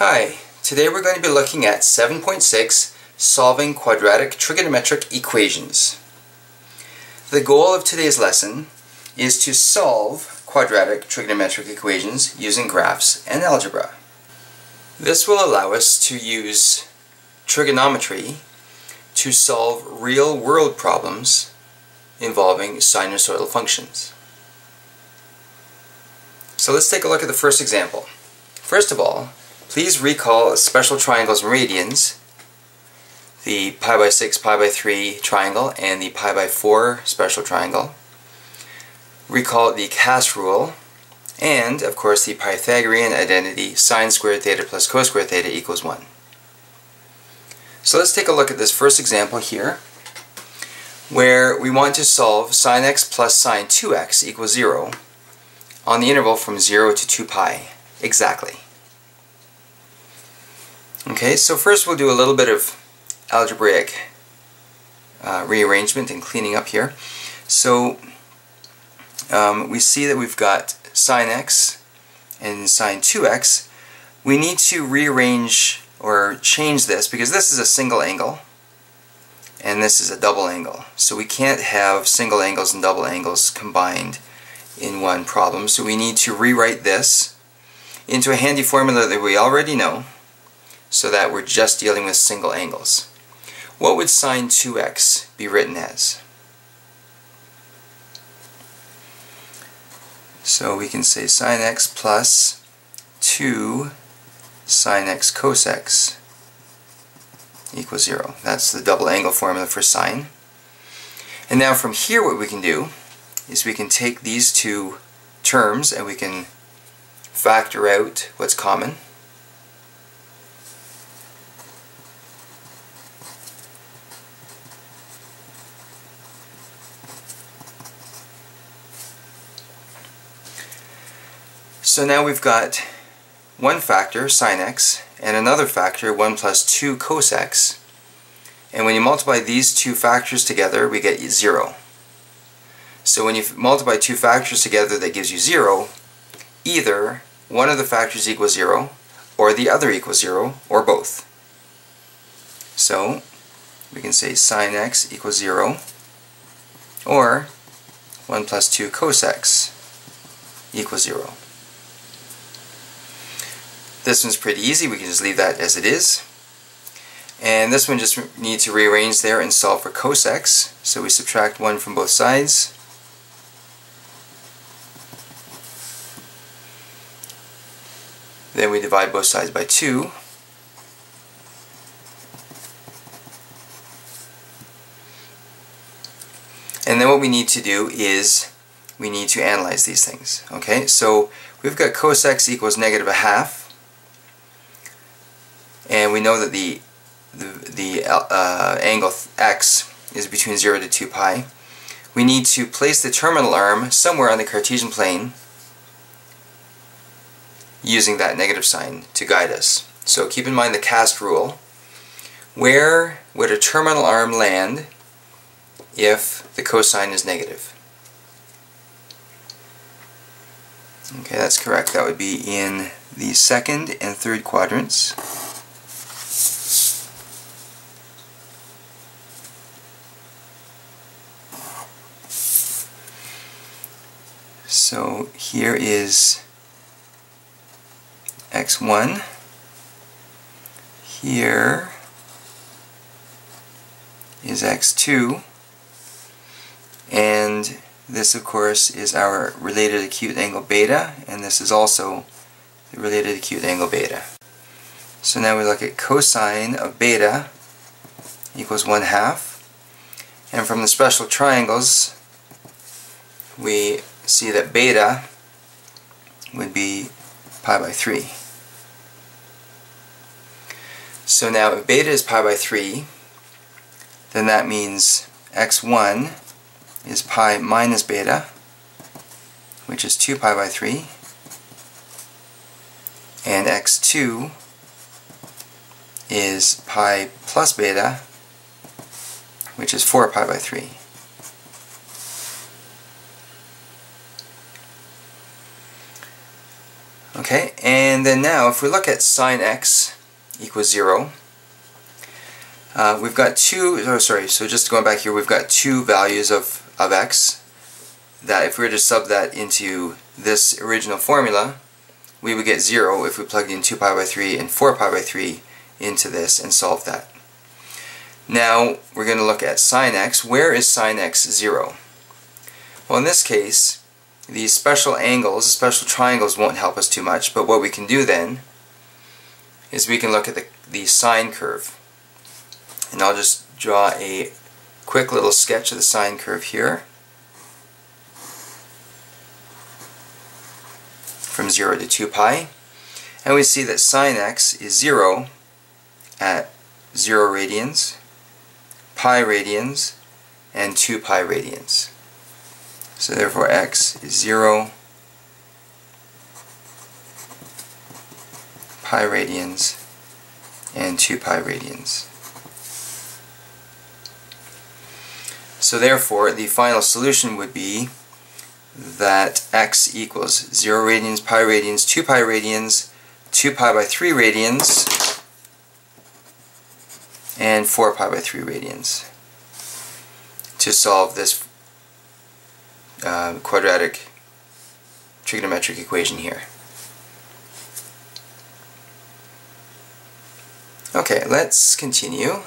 Hi, today we're going to be looking at 7.6, solving quadratic trigonometric equations. The goal of today's lesson is to solve quadratic trigonometric equations using graphs and algebra. This will allow us to use trigonometry to solve real-world problems involving sinusoidal functions. So let's take a look at the first example. First of all, please recall special triangles and radians, the pi by 6, pi by 3 triangle and the pi by 4 special triangle. Recall the cast rule and, of course, the Pythagorean identity sine squared theta plus cos squared theta equals 1. So let's take a look at this first example here, where we want to solve sine x plus sine 2x equals 0 on the interval from 0 to 2 pi exactly. Okay, so first we'll do a little bit of algebraic rearrangement and cleaning up here. So we see that we've got sine x and sine 2x. We need to rearrange or change this because this is a single angle and this is a double angle. So we can't have single angles and double angles combined in one problem. So we need to rewrite this into a handy formula that we already know, so that we're just dealing with single angles. What would sine 2x be written as? So we can say sine x plus 2 sine x cos x equals 0. That's the double angle formula for sine. And now from here what we can do is we can take these two terms and we can factor out what's common. So now we've got one factor, sine x, and another factor, 1 plus 2 cos x. And when you multiply these two factors together, we get 0. So when you multiply two factors together that gives you 0, either one of the factors equals 0, or the other equals 0, or both. So we can say sine x equals 0, or 1 plus 2 cos x equals 0. This one's pretty easy, we can just leave that as it is. And this one just needs to rearrange there and solve for cos x. So we subtract 1 from both sides. Then we divide both sides by 2. And then what we need to do is we need to analyze these things. Okay, so we've got cos x equals negative a half. And we know that the angle x is between 0 to 2 pi. We need to place the terminal arm somewhere on the Cartesian plane using that negative sign to guide us. So keep in mind the cast rule. Where would a terminal arm land if the cosine is negative? Okay, that's correct. That would be in the second and third quadrants. So here is x1, here is x2, and this of course is our related acute angle beta, and this is also the related acute angle beta. So now we look at cosine of beta equals 1/2, and from the special triangles we see that beta would be pi by 3. So now if beta is pi by 3, then that means x1 is pi minus beta, which is 2 pi by 3, and x2 is pi plus beta, which is 4 pi by 3. Okay, and then now if we look at sine x equals 0, we've got so just going back here, we've got two values of x that if we were to sub that into this original formula, we would get 0 if we plugged in 2 pi by 3 and 4 pi by 3 into this and solve that. Now we're going to look at sine x. Where is sine x 0? Well, in this case, these special angles, the special triangles won't help us too much, but what we can do then is we can look at the sine curve. And I'll just draw a quick little sketch of the sine curve here. From 0 to 2 pi. And we see that sine x is 0 at 0 radians, pi radians, and 2 pi radians. So therefore x is 0, pi radians, and 2 pi radians. So therefore the final solution would be that x equals 0 radians, pi radians, 2 pi radians, 2 pi by 3 radians, and 4 pi by 3 radians to solve this quadratic trigonometric equation here. Okay, let's continue.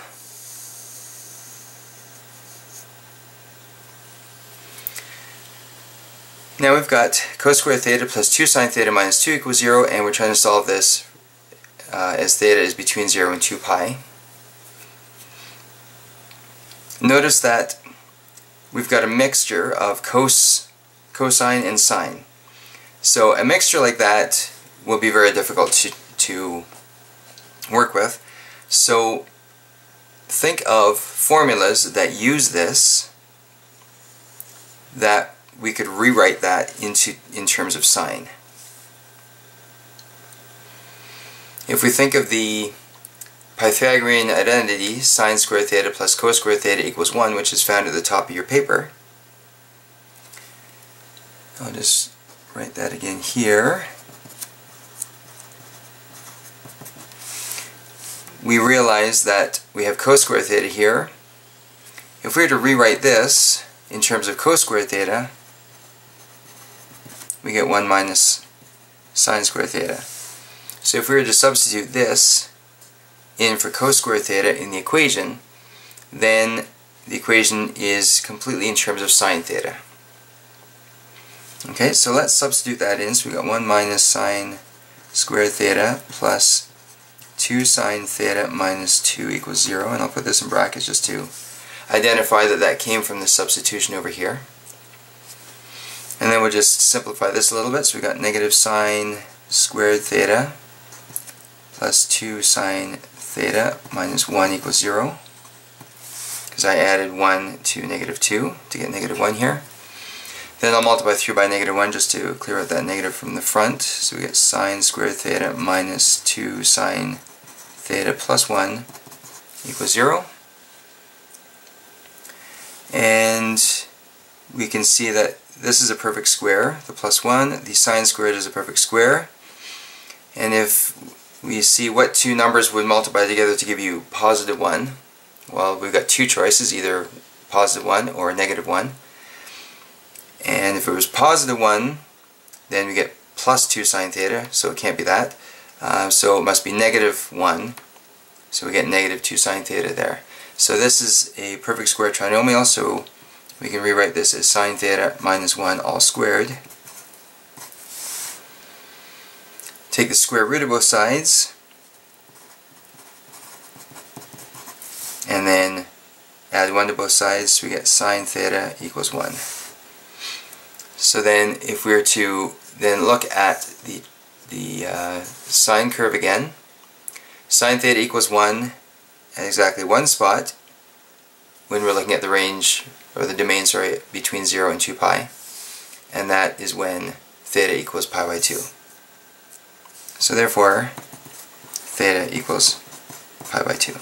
Now we've got cos squared theta plus 2 sine theta minus 2 equals 0, and we're trying to solve this as theta is between 0 and 2 pi. Notice that we've got a mixture of cosine and sine. So a mixture like that will be very difficult to work with. So think of formulas that use this, that we could rewrite that in terms of sine. If we think of the Pythagorean identity, sine squared theta plus cos squared theta equals 1, which is found at the top of your paper, I'll just write that again here. We realize that we have cos squared theta here. If we were to rewrite this in terms of cos squared theta, we get 1 minus sine squared theta. So if we were to substitute this in for cos squared theta in the equation, then the equation is completely in terms of sine theta. Okay, so let's substitute that in. So we got 1 minus sine squared theta plus 2 sine theta minus 2 equals 0, and I'll put this in brackets just to identify that that came from the substitution over here. And then we'll just simplify this a little bit. So we got negative sine squared theta plus 2 sine theta minus 1 equals 0, because I added 1 to negative 2 to get negative 1 here. Then I'll multiply through by negative 1 just to clear out that negative from the front. So we get sine squared theta minus 2 sine theta plus 1 equals 0. And we can see that this is a perfect square, the plus 1. The sine squared is a perfect square. And if we see what two numbers would multiply together to give you positive 1, well, we've got two choices, either positive 1 or negative 1. And if it was positive 1, then we get plus 2 sine theta, so it can't be that. So it must be negative 1, so we get negative 2 sine theta there. So this is a perfect square trinomial, so we can rewrite this as sine theta minus 1 all squared. Take the square root of both sides, and then add 1 to both sides, so we get sine theta equals 1. So then if we were to then look at the sine curve again, sine theta equals 1 at exactly one spot when we're looking at the range, or the domain, sorry, between 0 and 2 pi, and that is when theta equals pi by 2. So therefore, theta equals pi by 2.